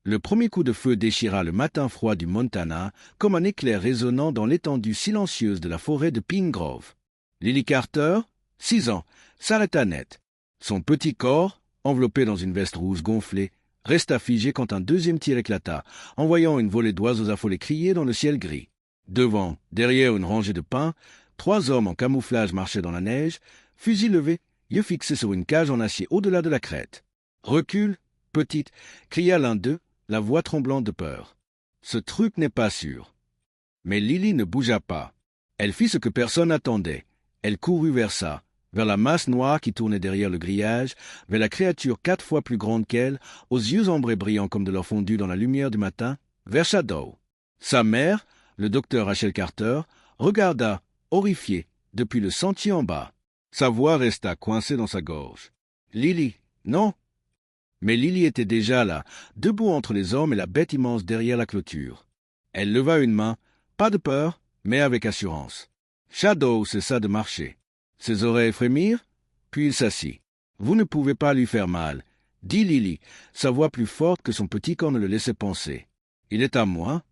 Le premier coup de feu déchira le matin froid du Montana comme un éclair résonnant dans l'étendue silencieuse de la forêt de Pine Grove. Lily Carter, 6 ans, s'arrêta net. Son petit corps, enveloppé dans une veste rouge gonflée, resta figé quand un deuxième tir éclata, envoyant une volée d'oiseaux affolés crier dans le ciel gris. Devant, derrière une rangée de pins, 3 hommes en camouflage marchaient dans la neige, fusils levés, yeux fixés sur une cage en acier au-delà de la crête. « Recule, petite !» cria l'un d'eux, la voix tremblante de peur. « Ce truc n'est pas sûr. » Mais Lily ne bougea pas. Elle fit ce que personne n'attendait. Elle courut vers ça, vers la masse noire qui tournait derrière le grillage, vers la créature 4 fois plus grande qu'elle, aux yeux ambrés brillants comme de l'or fondu dans la lumière du matin, vers Shadow. Sa mère, le docteur Rachel Carter, regarda, horrifiée, depuis le sentier en bas. Sa voix resta coincée dans sa gorge. « Lily, non !» Mais Lily était déjà là, debout entre les hommes et la bête immense derrière la clôture. Elle leva une main, pas de peur, mais avec assurance. Shadow cessa de marcher. Ses oreilles frémirent, puis il s'assit. « Vous ne pouvez pas lui faire mal, » dit Lily, sa voix plus forte que son petit corps ne le laissait penser. « Il est à moi. »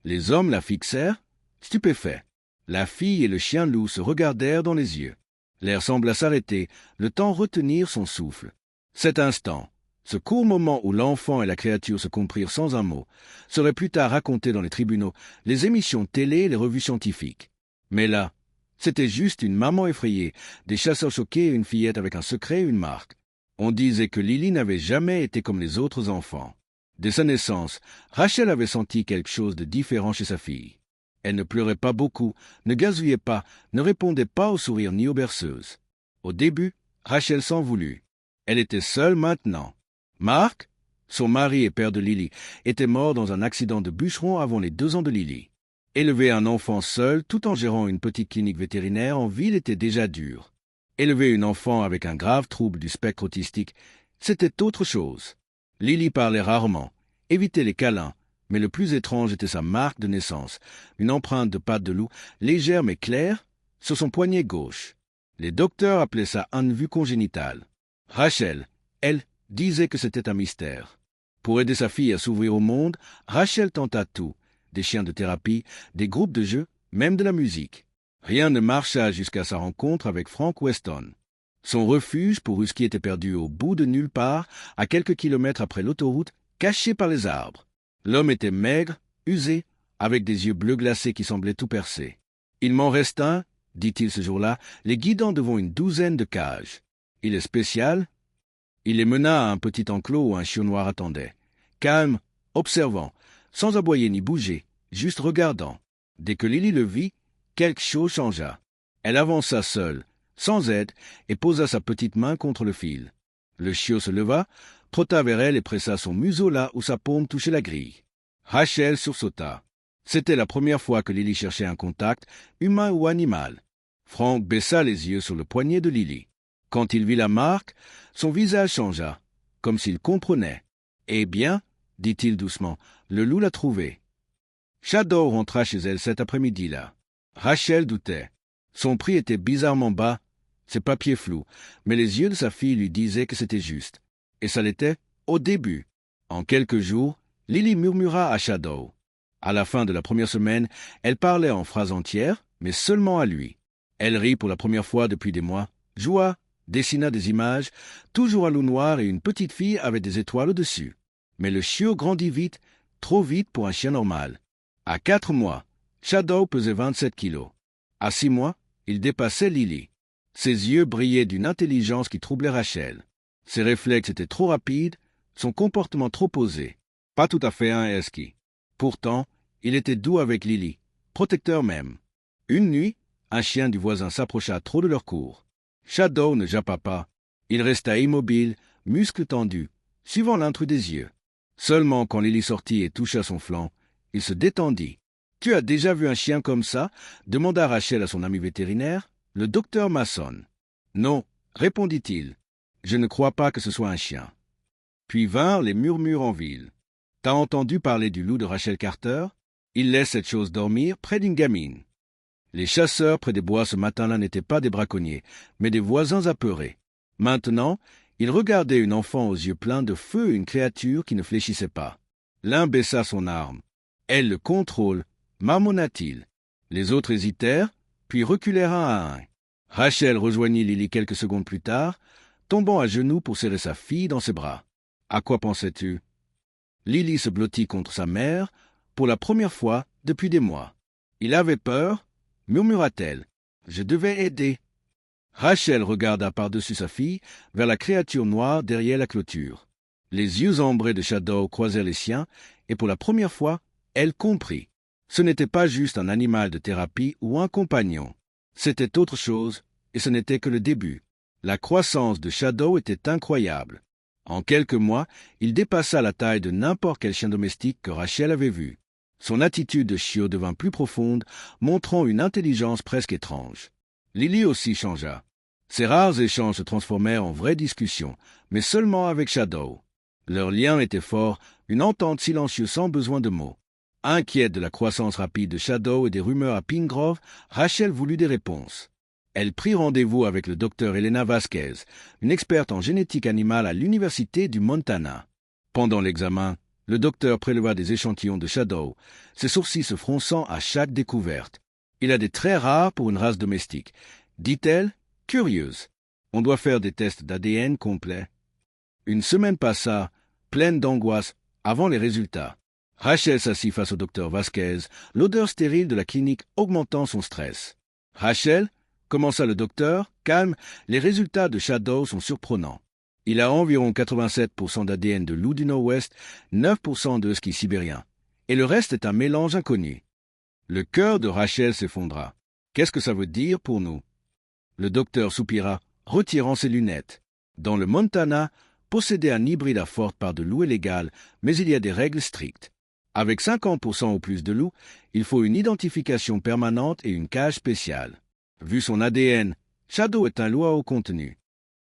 Les hommes la fixèrent, stupéfaits. La fille et le chien loup se regardèrent dans les yeux. L'air sembla s'arrêter, le temps retenir son souffle. Cet instant, ce court moment où l'enfant et la créature se comprirent sans un mot, serait plus tard raconté dans les tribunaux, les émissions télé et les revues scientifiques. Mais là, c'était juste une maman effrayée, des chasseurs choqués et une fillette avec un secret et une marque. On disait que Lily n'avait jamais été comme les autres enfants. Dès sa naissance, Rachel avait senti quelque chose de différent chez sa fille. Elle ne pleurait pas beaucoup, ne gazouillait pas, ne répondait pas aux sourires ni aux berceuses. Au début, Rachel s'en voulut. Elle était seule maintenant. Mark, son mari et père de Lily, était mort dans un accident de bûcheron avant les 2 ans de Lily. Élever un enfant seul tout en gérant une petite clinique vétérinaire en ville était déjà dur. Élever une enfant avec un grave trouble du spectre autistique, c'était autre chose. Lily parlait rarement, évitait les câlins, mais le plus étrange était sa marque de naissance, une empreinte de patte de loup, légère mais claire, sur son poignet gauche. Les docteurs appelaient ça un vue congénitale. Rachel, elle, disait que c'était un mystère. Pour aider sa fille à s'ouvrir au monde, Rachel tenta tout, des chiens de thérapie, des groupes de jeux, même de la musique. Rien ne marcha jusqu'à sa rencontre avec Frank Weston. Son refuge pour Husky était perdu au bout de nulle part, à quelques kilomètres après l'autoroute, caché par les arbres. L'homme était maigre, usé, avec des yeux bleus glacés qui semblaient tout percer. « Il m'en reste un, » dit-il ce jour-là, les guidant devant une 12aine de cages. « Il est spécial ?» Il les mena à un petit enclos où un chiot noir attendait. Calme, observant, sans aboyer ni bouger, juste regardant. Dès que Lily le vit, quelque chose changea. Elle avança seule, sans aide, et posa sa petite main contre le fil. Le chiot se leva, trotta vers elle et pressa son museau là où sa paume touchait la grille. Rachel sursauta. C'était la première fois que Lily cherchait un contact, humain ou animal. Frank baissa les yeux sur le poignet de Lily. Quand il vit la marque, son visage changea, comme s'il comprenait. « Eh bien, » dit-il doucement, « le loup l'a trouvé. » Shadow rentra chez elle cet après-midi-là. Rachel doutait. Son prix était bizarrement bas, ses papiers flous, mais les yeux de sa fille lui disaient que c'était juste. Et ça l'était au début. En quelques jours, Lily murmura à Shadow. À la fin de la première semaine, elle parlait en phrases entières, mais seulement à lui. Elle rit pour la première fois depuis des mois, joua, dessina des images, toujours à loup noir et une petite fille avec des étoiles au-dessus. Mais le chiot grandit vite, trop vite pour un chien normal. À 4 mois, Shadow pesait 27 kilos. À 6 mois, il dépassait Lily. Ses yeux brillaient d'une intelligence qui troublait Rachel. Ses réflexes étaient trop rapides, son comportement trop posé. Pas tout à fait un husky. Pourtant, il était doux avec Lily, protecteur même. Une nuit, un chien du voisin s'approcha trop de leur cour. Shadow ne jappa pas. Il resta immobile, muscles tendus, suivant l'intrus des yeux. Seulement quand Lily sortit et toucha son flanc, il se détendit. « Tu as déjà vu un chien comme ça ?» demanda Rachel à son ami vétérinaire, le docteur Mason. « Non, » répondit-il. « Je ne crois pas que ce soit un chien. » Puis vinrent les murmures en ville. « T'as entendu parler du loup de Rachel Carter? Il laisse cette chose dormir près d'une gamine. » Les chasseurs près des bois ce matin-là n'étaient pas des braconniers, mais des voisins apeurés. Maintenant, ils regardaient une enfant aux yeux pleins de feu et une créature qui ne fléchissait pas. L'un baissa son arme. Elle le contrôle, marmonna-t-il. Les autres hésitèrent, puis reculèrent un à un. Rachel rejoignit Lily quelques secondes plus tard, tombant à genoux pour serrer sa fille dans ses bras. « À quoi pensais-tu » Lily se blottit contre sa mère, pour la première fois depuis des mois. « Il avait peur » murmura-t-elle. « Je devais aider. » Rachel regarda par-dessus sa fille vers la créature noire derrière la clôture. Les yeux ambrés de Shadow croisèrent les siens, et pour la première fois, elle comprit. Ce n'était pas juste un animal de thérapie ou un compagnon. C'était autre chose, et ce n'était que le début. La croissance de Shadow était incroyable. En quelques mois, il dépassa la taille de n'importe quel chien domestique que Rachel avait vu. Son attitude de chiot devint plus profonde, montrant une intelligence presque étrange. Lily aussi changea. Ces rares échanges se transformèrent en vraies discussions, mais seulement avec Shadow. Leur lien était fort, une entente silencieuse sans besoin de mots. Inquiète de la croissance rapide de Shadow et des rumeurs à Pine Grove, Rachel voulut des réponses. Elle prit rendez-vous avec le docteur Elena Vasquez, une experte en génétique animale à l'Université du Montana. Pendant l'examen, le docteur préleva des échantillons de Shadow, ses sourcils se fronçant à chaque découverte. « Il a des traits rares pour une race domestique », dit-elle, curieuse. « On doit faire des tests d'ADN complets. » Une semaine passa, pleine d'angoisse, avant les résultats. Rachel s'assit face au docteur Vasquez, l'odeur stérile de la clinique augmentant son stress. « Rachel, » commença le docteur, calme, les résultats de Shadow sont surprenants. Il a environ 87% d'ADN de loup du Nord-Ouest, 9% de husky sibérien. Et le reste est un mélange inconnu. Le cœur de Rachel s'effondra. Qu'est-ce que ça veut dire pour nous? Le docteur soupira, retirant ses lunettes. Dans le Montana, posséder un hybride à forte part de loup est légal, mais il y a des règles strictes. Avec 50% ou plus de loups, il faut une identification permanente et une cage spéciale. Vu son ADN, Shadow est un loup à haut contenu.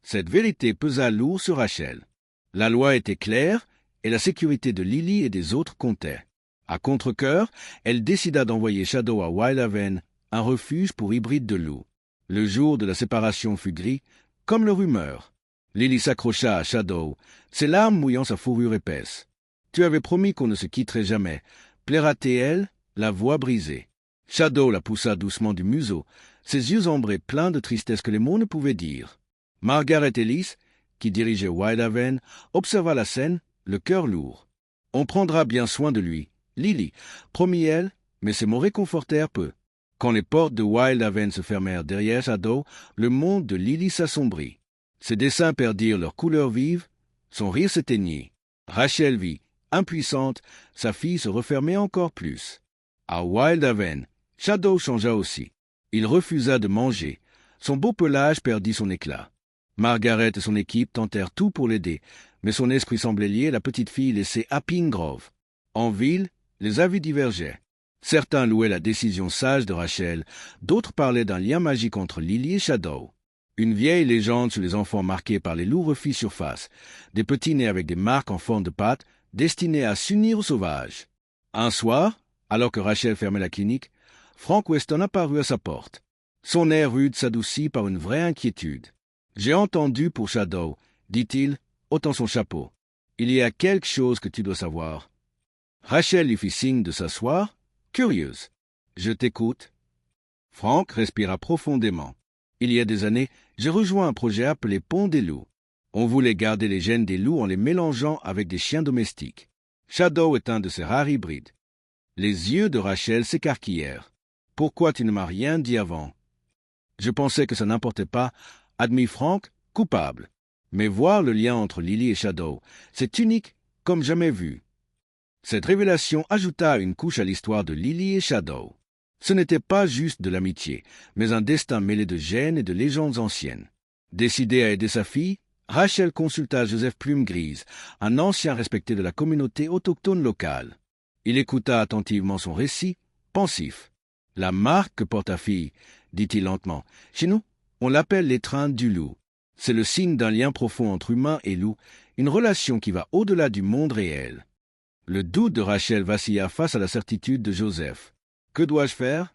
Cette vérité pesa lourd sur Rachel. La loi était claire et la sécurité de Lily et des autres comptait. À contre-cœur, elle décida d'envoyer Shadow à Wildhaven, un refuge pour hybrides de loups. Le jour de la séparation fut gris, comme leur humeur. Lily s'accrocha à Shadow, ses larmes mouillant sa fourrure épaisse. « Tu avais promis qu'on ne se quitterait jamais. » Plaira-t-elle, la voix brisée. Shadow la poussa doucement du museau, ses yeux ambrés pleins de tristesse que les mots ne pouvaient dire. Margaret Ellis, qui dirigeait Wildhaven, observa la scène, le cœur lourd. « On prendra bien soin de lui. » Lily, promit-elle, mais ces mots réconfortèrent peu. Quand les portes de Wildhaven se fermèrent derrière Shadow, le monde de Lily s'assombrit. Ses dessins perdirent leur couleur vive, son rire s'éteignit. Rachel vit, impuissante, sa fille se refermer encore plus. À Wildhaven, Shadow changea aussi. Il refusa de manger. Son beau pelage perdit son éclat. Margaret et son équipe tentèrent tout pour l'aider, mais son esprit semblait lié à la petite fille laissée à Pine Grove. En ville, les avis divergeaient. Certains louaient la décision sage de Rachel, d'autres parlaient d'un lien magique entre Lily et Shadow. Une vieille légende sur les enfants marqués par les loups refit surface, des petits nés avec des marques en forme de pattes, destinés à s'unir aux sauvages. Un soir, alors que Rachel fermait la clinique, Frank Weston apparut à sa porte. Son air rude s'adoucit par une vraie inquiétude. « J'ai entendu pour Shadow, » dit-il, ôtant son chapeau. « Il y a quelque chose que tu dois savoir. » Rachel lui fit signe de s'asseoir, curieuse. « Je t'écoute. » Frank respira profondément. « Il y a des années, j'ai rejoint un projet appelé Pont des loups. On voulait garder les gènes des loups en les mélangeant avec des chiens domestiques. Shadow est un de ces rares hybrides. » Les yeux de Rachel s'écarquillèrent. « Pourquoi tu ne m'as rien dit avant ?» « Je pensais que ça n'importait pas, » admit Frank, coupable. Mais voir le lien entre Lily et Shadow, c'est unique comme jamais vu. Cette révélation ajouta une couche à l'histoire de Lily et Shadow. Ce n'était pas juste de l'amitié, mais un destin mêlé de gènes et de légendes anciennes. Décidée à aider sa fille, Rachel consulta Joseph Plume Grise, un ancien respecté de la communauté autochtone locale. Il écouta attentivement son récit, pensif. « La marque que porte ta fille, » dit-il lentement. « Chez nous, on l'appelle l'étreinte du loup. C'est le signe d'un lien profond entre humain et loup, une relation qui va au-delà du monde réel. » Le doute de Rachel vacilla face à la certitude de Joseph. « Que dois-je faire ?»«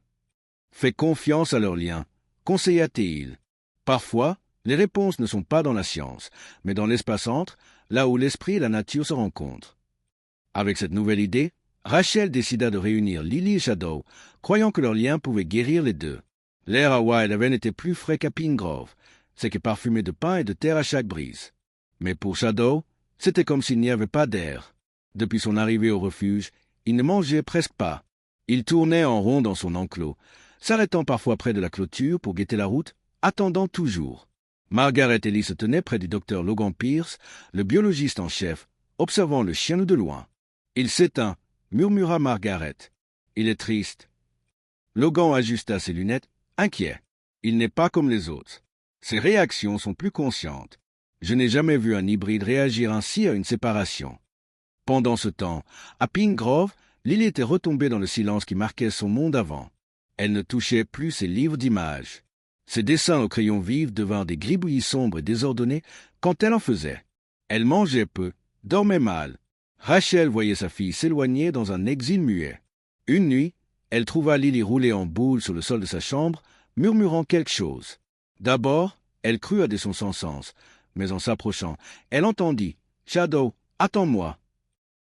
Fais confiance à leur lien, » conseilla-t-il. « Parfois, les réponses ne sont pas dans la science, mais dans l'espace-entre, là où l'esprit et la nature se rencontrent. » Avec cette nouvelle idée, Rachel décida de réunir Lily et Shadow, croyant que leur lien pouvait guérir les deux. L'air à Wildhaven était plus frais qu'à Pine Grove, c'est que parfumé de pin et de terre à chaque brise. Mais pour Shadow, c'était comme s'il n'y avait pas d'air. Depuis son arrivée au refuge, il ne mangeait presque pas. Il tournait en rond dans son enclos, s'arrêtant parfois près de la clôture pour guetter la route, attendant toujours. Margaret et Lee se tenaient près du docteur Logan Pierce, le biologiste en chef, observant le chien de loin. « Il s'éteint », murmura Margaret. « Il est triste. » Logan ajusta ses lunettes, inquiet. « Il n'est pas comme les autres. Ses réactions sont plus conscientes. Je n'ai jamais vu un hybride réagir ainsi à une séparation. » Pendant ce temps, à Pine Grove, Lily était retombée dans le silence qui marquait son monde avant. Elle ne touchait plus ses livres d'images. Ses dessins au crayon vif devinrent des gribouillis sombres et désordonnés quand elle en faisait. Elle mangeait peu, dormait mal. Rachel voyait sa fille s'éloigner dans un exil muet. Une nuit, elle trouva Lily roulée en boule sur le sol de sa chambre, murmurant quelque chose. D'abord, elle crut à de son sans-sens, mais en s'approchant, elle entendit « Shadow, attends-moi ».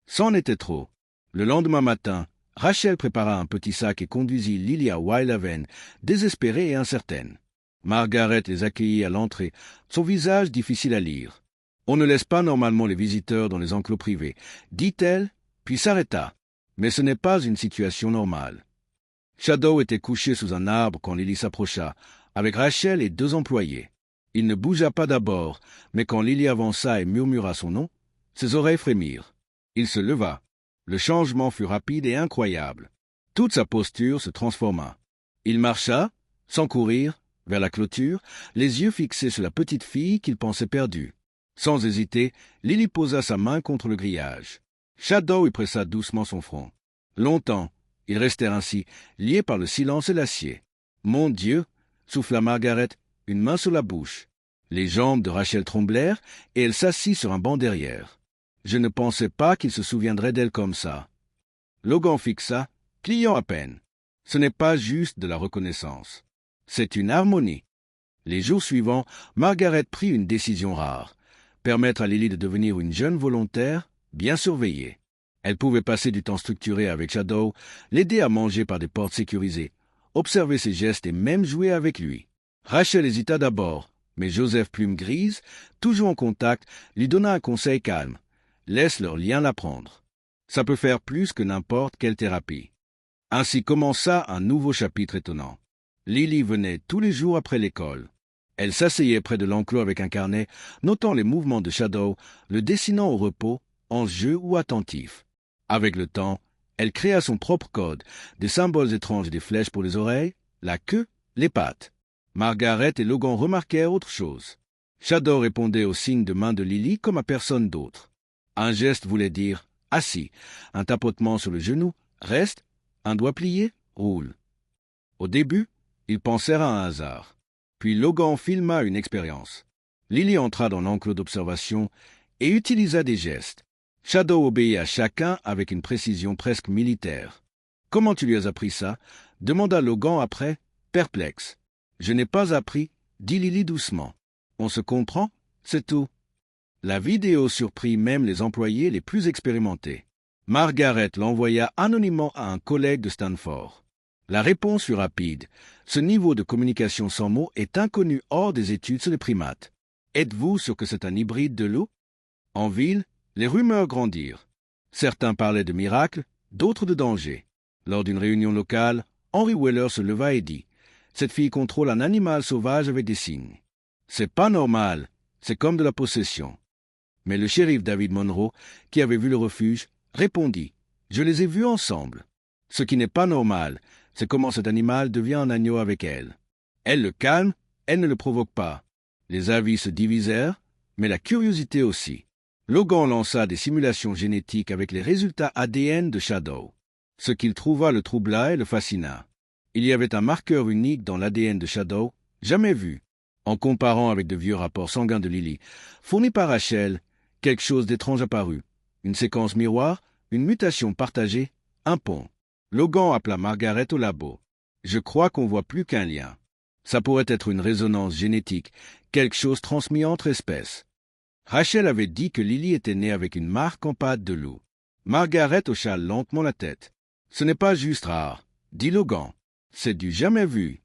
C'en était trop. Le lendemain matin, Rachel prépara un petit sac et conduisit Lily à Wildhaven, désespérée et incertaine. Margaret les accueillit à l'entrée, son visage difficile à lire. « On ne laisse pas normalement les visiteurs dans les enclos privés », dit-elle, puis s'arrêta. Mais ce n'est pas une situation normale. Shadow était couché sous un arbre quand Lily s'approcha, avec Rachel et 2 employés. Il ne bougea pas d'abord, mais quand Lily avança et murmura son nom, ses oreilles frémirent. Il se leva. Le changement fut rapide et incroyable. Toute sa posture se transforma. Il marcha, sans courir, vers la clôture, les yeux fixés sur la petite fille qu'il pensait perdue. Sans hésiter, Lily posa sa main contre le grillage. Shadow y pressa doucement son front. Longtemps, ils restèrent ainsi, liés par le silence et l'acier. « Mon Dieu !» souffla Margaret, une main sur la bouche. Les jambes de Rachel tremblèrent et elle s'assit sur un banc derrière. Je ne pensais pas qu'il se souviendrait d'elle comme ça. Logan fixa, client à peine. Ce n'est pas juste de la reconnaissance. C'est une harmonie. Les jours suivants, Margaret prit une décision rare. Permettre à Lily de devenir une jeune volontaire, bien surveillée. Elle pouvait passer du temps structuré avec Shadow, l'aider à manger par des portes sécurisées, observer ses gestes et même jouer avec lui. Rachel hésita d'abord, mais Joseph Plume Grise, toujours en contact, lui donna un conseil calme. Laisse leur lien l'apprendre. Ça peut faire plus que n'importe quelle thérapie. Ainsi commença un nouveau chapitre étonnant. Lily venait tous les jours après l'école. Elle s'asseyait près de l'enclos avec un carnet, notant les mouvements de Shadow, le dessinant au repos, en jeu ou attentif. Avec le temps, elle créa son propre code, des symboles étranges et des flèches pour les oreilles, la queue, les pattes. Margaret et Logan remarquèrent autre chose. Shadow répondait aux signes de main de Lily comme à personne d'autre. Un geste voulait dire « assis », un tapotement sur le genou « reste », un doigt plié « roule ». Au début, ils pensèrent à un hasard. Puis Logan filma une expérience. Lily entra dans l'enclos d'observation et utilisa des gestes. Shadow obéit à chacun avec une précision presque militaire. « Comment tu lui as appris ça ?» demanda Logan après, perplexe. « Je n'ai pas appris, » dit Lily doucement. « On se comprend, c'est tout. » La vidéo surprit même les employés les plus expérimentés. Margaret l'envoya anonymement à un collègue de Stanford. La réponse fut rapide. Ce niveau de communication sans mots est inconnu hors des études sur les primates. Êtes-vous sûr que c'est un hybride de loup? En ville, les rumeurs grandirent. Certains parlaient de miracles, d'autres de danger. Lors d'une réunion locale, Henry Weller se leva et dit « Cette fille contrôle un animal sauvage avec des signes. C'est pas normal, c'est comme de la possession. » Mais le shérif David Monroe, qui avait vu le refuge, répondit « Je les ai vus ensemble. Ce qui n'est pas normal, c'est comment cet animal devient un agneau avec elle. Elle le calme, elle ne le provoque pas. » Les avis se divisèrent, mais la curiosité aussi. Logan lança des simulations génétiques avec les résultats ADN de Shadow. Ce qu'il trouva le troubla et le fascina. Il y avait un marqueur unique dans l'ADN de Shadow, jamais vu. En comparant avec de vieux rapports sanguins de Lily, fournis par Rachel, quelque chose d'étrange apparut. Une séquence miroir, une mutation partagée, un pont. Logan appela Margaret au labo. « Je crois qu'on voit plus qu'un lien. Ça pourrait être une résonance génétique, quelque chose transmis entre espèces. » Rachel avait dit que Lily était née avec une marque en patte de loup. Margaret hocha lentement la tête. Ce n'est pas juste rare, dit Logan. C'est du jamais vu.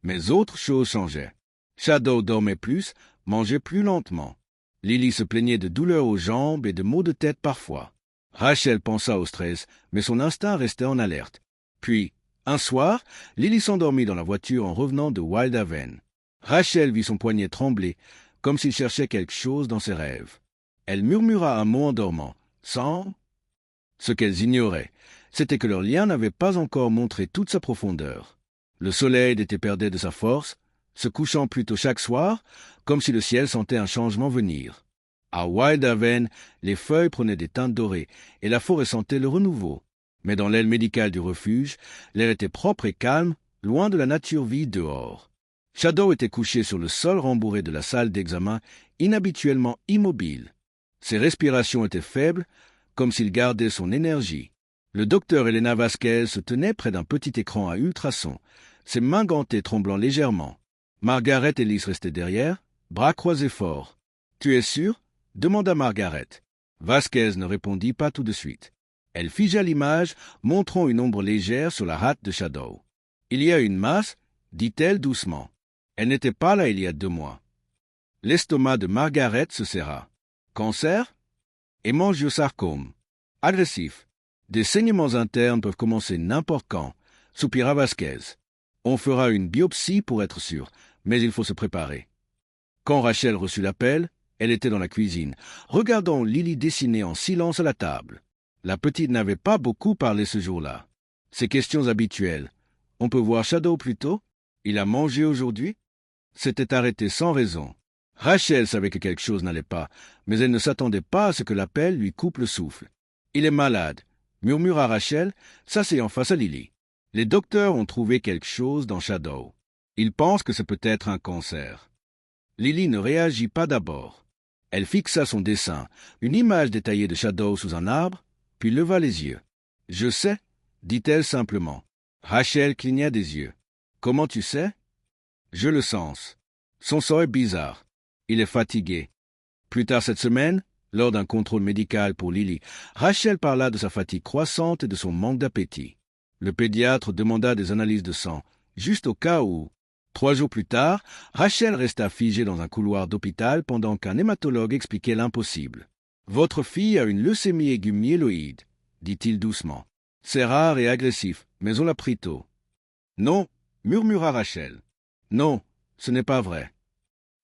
Mais autre chose changeait. Shadow dormait plus, mangeait plus lentement. Lily se plaignait de douleurs aux jambes et de maux de tête parfois. Rachel pensa au stress, mais son instinct restait en alerte. Puis, un soir, Lily s'endormit dans la voiture en revenant de Wildhaven. Rachel vit son poignet trembler, comme s'il cherchait quelque chose dans ses rêves. Elle murmura un mot en dormant, sans... Ce qu'elles ignoraient, c'était que leur lien n'avait pas encore montré toute sa profondeur. Le soleil était perdait de sa force, se couchant plus tôt chaque soir, comme si le ciel sentait un changement venir. À Wildhaven, les feuilles prenaient des teintes dorées, et la forêt sentait le renouveau. Mais dans l'aile médicale du refuge, l'air était propre et calme, loin de la nature vide dehors. Shadow était couché sur le sol rembourré de la salle d'examen, inhabituellement immobile. Ses respirations étaient faibles, comme s'il gardait son énergie. Le docteur Elena Vasquez se tenait près d'un petit écran à ultrasons, ses mains gantées tremblant légèrement. Margaret et Liz restaient derrière, bras croisés forts. « Tu es sûr ?» demanda Margaret. Vasquez ne répondit pas tout de suite. Elle figea l'image, montrant une ombre légère sur la rate de Shadow. « Il y a une masse, » dit-elle doucement. Elle n'était pas là il y a 2 mois. L'estomac de Margaret se serra. « Cancer ?» Hémangiosarcome. Agressif. Des saignements internes peuvent commencer n'importe quand, soupira Vasquez. On fera une biopsie pour être sûr, mais il faut se préparer. Quand Rachel reçut l'appel, elle était dans la cuisine, regardant Lily dessiner en silence à la table. La petite n'avait pas beaucoup parlé ce jour-là. Ses questions habituelles. On peut voir Shadow plus tôt? Il a mangé aujourd'hui? S'était arrêté sans raison. Rachel savait que quelque chose n'allait pas, mais elle ne s'attendait pas à ce que l'appel lui coupe le souffle. « Il est malade », murmura Rachel, s'asseyant face à Lily. Les docteurs ont trouvé quelque chose dans Shadow. Ils pensent que c'est peut-être un cancer. Lily ne réagit pas d'abord. Elle fixa son dessin, une image détaillée de Shadow sous un arbre, puis leva les yeux. « Je sais », dit-elle simplement. Rachel cligna des yeux. « Comment tu sais ?»« Je le sens. Son sang est bizarre. Il est fatigué. » Plus tard cette semaine, lors d'un contrôle médical pour Lily, Rachel parla de sa fatigue croissante et de son manque d'appétit. Le pédiatre demanda des analyses de sang, juste au cas où. 3 jours plus tard, Rachel resta figée dans un couloir d'hôpital pendant qu'un hématologue expliquait l'impossible. « Votre fille a une leucémie aiguë myéloïde, » dit-il doucement. « C'est rare et agressif, mais on l'a pris tôt. »« Non, » murmura Rachel. « Non, ce n'est pas vrai. »«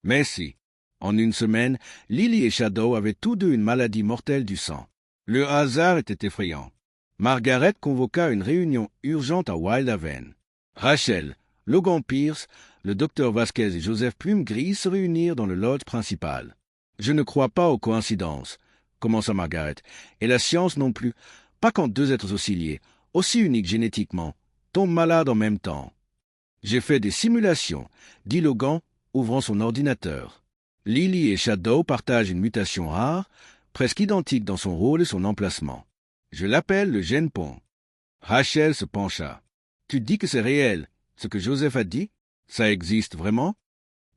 Mais si. » En une semaine, Lily et Shadow avaient tous deux une maladie mortelle du sang. Le hasard était effrayant. Margaret convoqua une réunion urgente à Wildhaven. Rachel, Logan Pierce, le docteur Vasquez et Joseph Plumgris se réunirent dans le lodge principal. « Je ne crois pas aux coïncidences, » commença Margaret, « et la science non plus, pas quand 2 êtres aussi liés, aussi uniques génétiquement, tombent malades en même temps. »« J'ai fait des simulations, » dit Logan, ouvrant son ordinateur. Lily et Shadow partagent une mutation rare, presque identique dans son rôle et son emplacement. Je l'appelle le gène pont. Rachel se pencha. « Tu dis que c'est réel, ce que Joseph a dit? Ça existe vraiment? »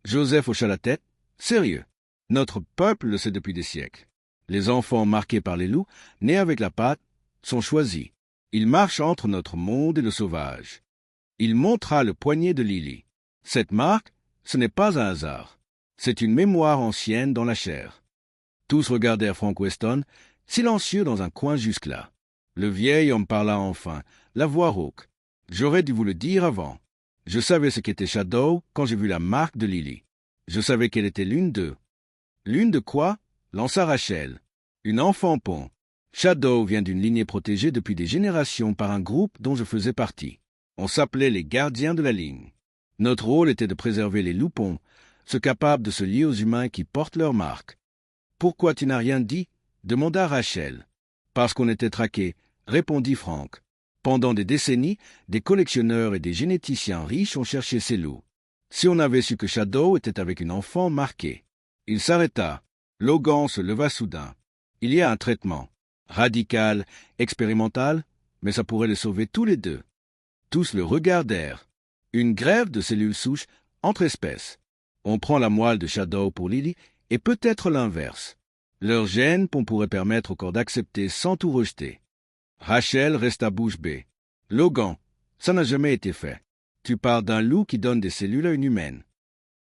Joseph hocha la tête. « Sérieux. Notre peuple le sait depuis des siècles. Les enfants marqués par les loups, nés avec la patte, sont choisis. Ils marchent entre notre monde et le sauvage. » Il montra le poignet de Lily. Cette marque, ce n'est pas un hasard. C'est une mémoire ancienne dans la chair. Tous regardèrent Frank Weston, silencieux dans un coin jusque-là. Le vieil homme parla enfin, la voix rauque. « J'aurais dû vous le dire avant. Je savais ce qu'était Shadow quand j'ai vu la marque de Lily. Je savais qu'elle était l'une d'eux. »« L'une de quoi ?» lança Rachel. « Une enfant pont. Shadow vient d'une lignée protégée depuis des générations par un groupe dont je faisais partie. On s'appelait les gardiens de la ligne. Notre rôle était de préserver les loupons, ceux capables de se lier aux humains qui portent leur marque. »« Pourquoi tu n'as rien dit ?» demanda Rachel. « Parce qu'on était traqués, » répondit Frank. « Pendant des décennies, des collectionneurs et des généticiens riches ont cherché ces loups. Si on avait su que Shadow était avec une enfant marquée. » Il s'arrêta. Logan se leva soudain. « Il y a un traitement. Radical, expérimental, mais ça pourrait les sauver tous les deux. » Tous le regardèrent. Une grève de cellules souches entre espèces. On prend la moelle de Shadow pour Lily et peut-être l'inverse. Leur gêne pourrait permettre au corps d'accepter sans tout rejeter. Rachel resta bouche bée. Logan, ça n'a jamais été fait. Tu parles d'un loup qui donne des cellules à une humaine.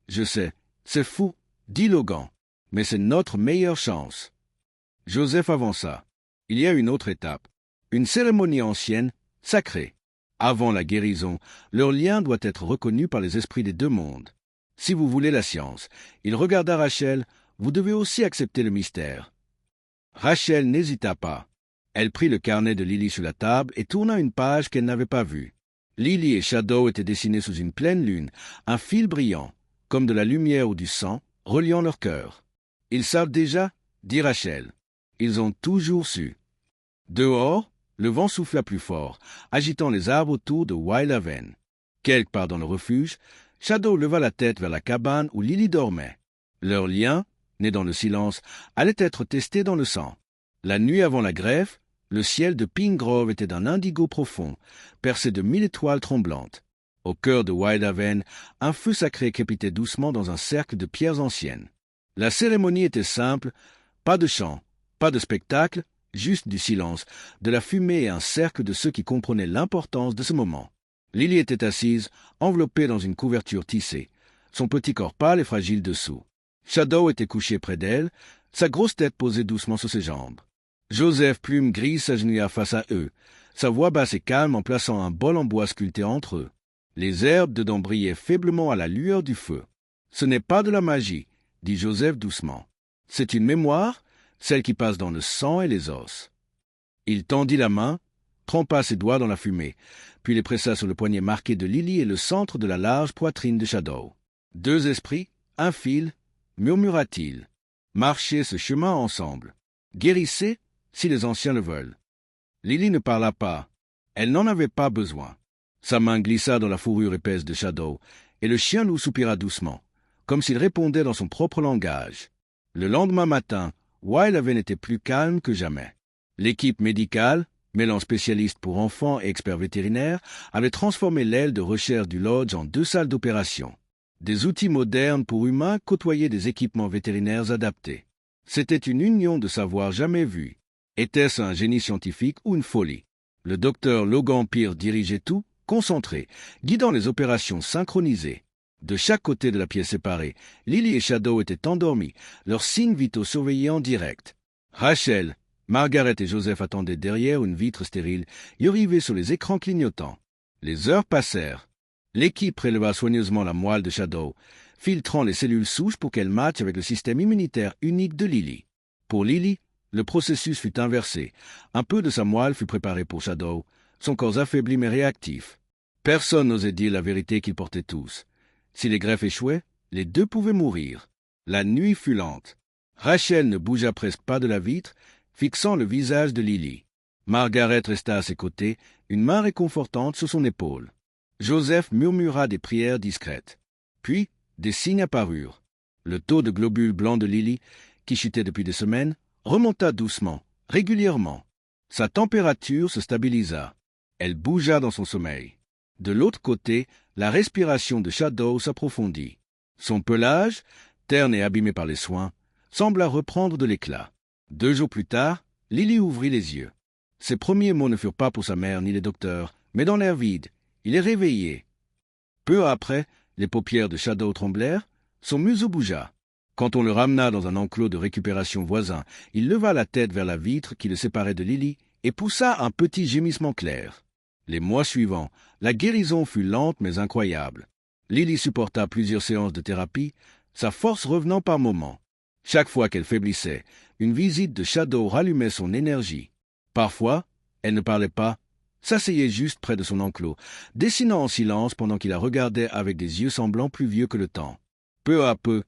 Je sais, c'est fou, dit Logan, mais c'est notre meilleure chance. Joseph avança. Il y a une autre étape. Une cérémonie ancienne, sacrée. Avant la guérison, leur lien doit être reconnu par les esprits des deux mondes. Si vous voulez la science, il regarda Rachel, vous devez aussi accepter le mystère. Rachel n'hésita pas. Elle prit le carnet de Lily sur la table et tourna une page qu'elle n'avait pas vue. Lily et Shadow étaient dessinés sous une pleine lune, un fil brillant, comme de la lumière ou du sang, reliant leur cœur. Ils savent déjà, dit Rachel. Ils ont toujours su. Dehors, le vent souffla plus fort, agitant les arbres autour de Wildhaven. Quelque part dans le refuge, Shadow leva la tête vers la cabane où Lily dormait. Leur lien, né dans le silence, allait être testé dans le sang. La nuit avant la greffe, le ciel de Pine Grove était d'un indigo profond, percé de 1000 étoiles tremblantes. Au cœur de Wildhaven, un feu sacré crépitait doucement dans un cercle de pierres anciennes. La cérémonie était simple, pas de chant, pas de spectacle, juste du silence, de la fumée et un cercle de ceux qui comprenaient l'importance de ce moment. Lily était assise, enveloppée dans une couverture tissée, son petit corps pâle et fragile dessous. Shadow était couché près d'elle, sa grosse tête posée doucement sur ses jambes. Joseph, plume grise, s'agenouilla face à eux, sa voix basse et calme en plaçant un bol en bois sculpté entre eux. Les herbes dedans brillaient faiblement à la lueur du feu. « Ce n'est pas de la magie, » dit Joseph doucement. « C'est une mémoire, celle qui passe dans le sang et les os. » Il tendit la main, trempa ses doigts dans la fumée, puis les pressa sur le poignet marqué de Lily et le centre de la large poitrine de Shadow. « Deux esprits, un fil, » murmura-t-il. « Marchez ce chemin ensemble. Guérissez, si les anciens le veulent. » Lily ne parla pas. Elle n'en avait pas besoin. Sa main glissa dans la fourrure épaisse de Shadow, et le chien loup soupira doucement, comme s'il répondait dans son propre langage. Le lendemain matin, Wildhaven était plus calme que jamais. L'équipe médicale, mêlant spécialistes pour enfants et experts vétérinaires, avait transformé l'aile de recherche du Lodge en 2 salles d'opération. Des outils modernes pour humains côtoyaient des équipements vétérinaires adaptés. C'était une union de savoirs jamais vue. Était-ce un génie scientifique ou une folie? Le docteur Logan Pearce dirigeait tout, concentré, guidant les opérations synchronisées. De chaque côté de la pièce séparée, Lily et Shadow étaient endormis, leurs signes vitaux surveillés en direct. Rachel, Margaret et Joseph attendaient derrière une vitre stérile et rivés sur les écrans clignotants. Les heures passèrent. L'équipe préleva soigneusement la moelle de Shadow, filtrant les cellules souches pour qu'elles matchent avec le système immunitaire unique de Lily. Pour Lily, le processus fut inversé. Un peu de sa moelle fut préparé pour Shadow, son corps affaibli mais réactif. Personne n'osait dire la vérité qu'ils portaient tous. Si les greffes échouaient, les deux pouvaient mourir. La nuit fut lente. Rachel ne bougea presque pas de la vitre, fixant le visage de Lily. Margaret resta à ses côtés, une main réconfortante sur son épaule. Joseph murmura des prières discrètes. Puis, des signes apparurent. Le taux de globules blancs de Lily, qui chutait depuis des semaines, remonta doucement, régulièrement. Sa température se stabilisa. Elle bougea dans son sommeil. De l'autre côté, la respiration de Shadow s'approfondit. Son pelage, terne et abîmé par les soins, sembla reprendre de l'éclat. 2 jours plus tard, Lily ouvrit les yeux. Ses premiers mots ne furent pas pour sa mère ni les docteurs, mais dans l'air vide. Il est réveillé. Peu après, les paupières de Shadow tremblèrent, son museau bougea. Quand on le ramena dans un enclos de récupération voisin, il leva la tête vers la vitre qui le séparait de Lily et poussa un petit gémissement clair. Les mois suivants, la guérison fut lente mais incroyable. Lily supporta plusieurs séances de thérapie, sa force revenant par moments. Chaque fois qu'elle faiblissait, une visite de Shadow rallumait son énergie. Parfois, elle ne parlait pas, s'asseyait juste près de son enclos, dessinant en silence pendant qu'il la regardait avec des yeux semblants plus vieux que le temps. Peu à peu,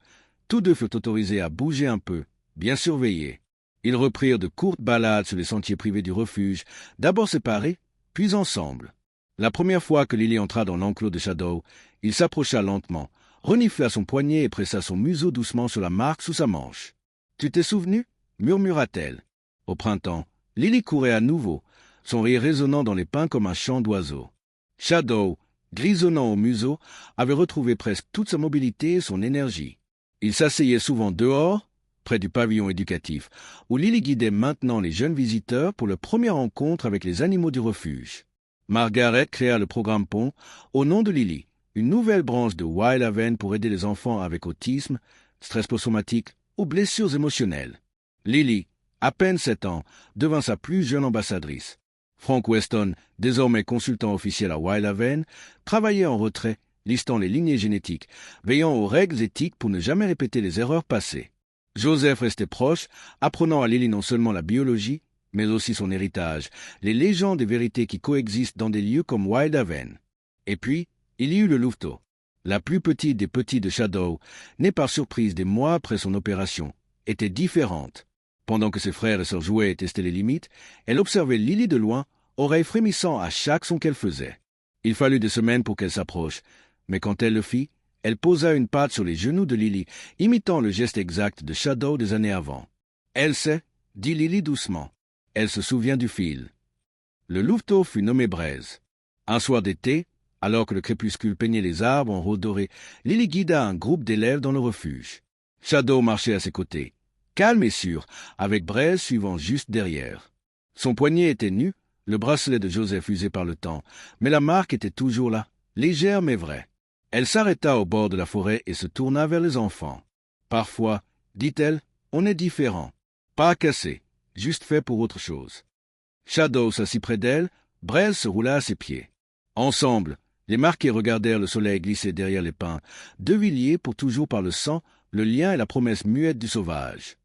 tous deux furent autorisés à bouger un peu, bien surveillés. Ils reprirent de courtes balades sur les sentiers privés du refuge, d'abord séparés, puis ensemble. La première fois que Lily entra dans l'enclos de Shadow, il s'approcha lentement, renifla son poignet et pressa son museau doucement sur la marque sous sa manche. « Tu t'es souvenu » murmura-t-elle. Au printemps, Lily courait à nouveau, son rire résonnant dans les pins comme un chant d'oiseau. Shadow, grisonnant au museau, avait retrouvé presque toute sa mobilité et son énergie. Il s'asseyait souvent dehors, près du pavillon éducatif, où Lily guidait maintenant les jeunes visiteurs pour leur première rencontre avec les animaux du refuge. Margaret créa le programme Pont au nom de Lily, une nouvelle branche de Wild Haven pour aider les enfants avec autisme, stress post-traumatique ou blessures émotionnelles. Lily, à peine 7 ans, devint sa plus jeune ambassadrice. Frank Weston, désormais consultant officiel à Wild Haven, travaillait en retrait, listant les lignées génétiques, veillant aux règles éthiques pour ne jamais répéter les erreurs passées. Joseph restait proche, apprenant à Lily non seulement la biologie, mais aussi son héritage, les légendes et vérités qui coexistent dans des lieux comme Wild Haven. Et puis, il y eut le louveteau. La plus petite des petits de Shadow, née par surprise des mois après son opération, était différente. Pendant que ses frères et sœurs jouaient et testaient les limites, elle observait Lily de loin, oreilles frémissant à chaque son qu'elle faisait. Il fallut des semaines pour qu'elle s'approche, mais quand elle le fit, elle posa une patte sur les genoux de Lily, imitant le geste exact de Shadow des années avant. « Elle sait » dit Lily doucement. Elle se souvient du fil. Le louveteau fut nommé Braise. Un soir d'été, alors que le crépuscule peignait les arbres en rose doré, Lily guida un groupe d'élèves dans le refuge. Shadow marchait à ses côtés, calme et sûr, avec Braise suivant juste derrière. Son poignet était nu, le bracelet de Joseph usé par le temps, mais la marque était toujours là, légère mais vraie. Elle s'arrêta au bord de la forêt et se tourna vers les enfants. « Parfois, dit-elle, on est différent. Pas cassé, juste fait pour autre chose. » Shadow s'assit près d'elle, Braise se roula à ses pieds. Ensemble, les marqués regardèrent le soleil glisser derrière les pins, deux villiers pour toujours par le sang, le lien et la promesse muette du sauvage.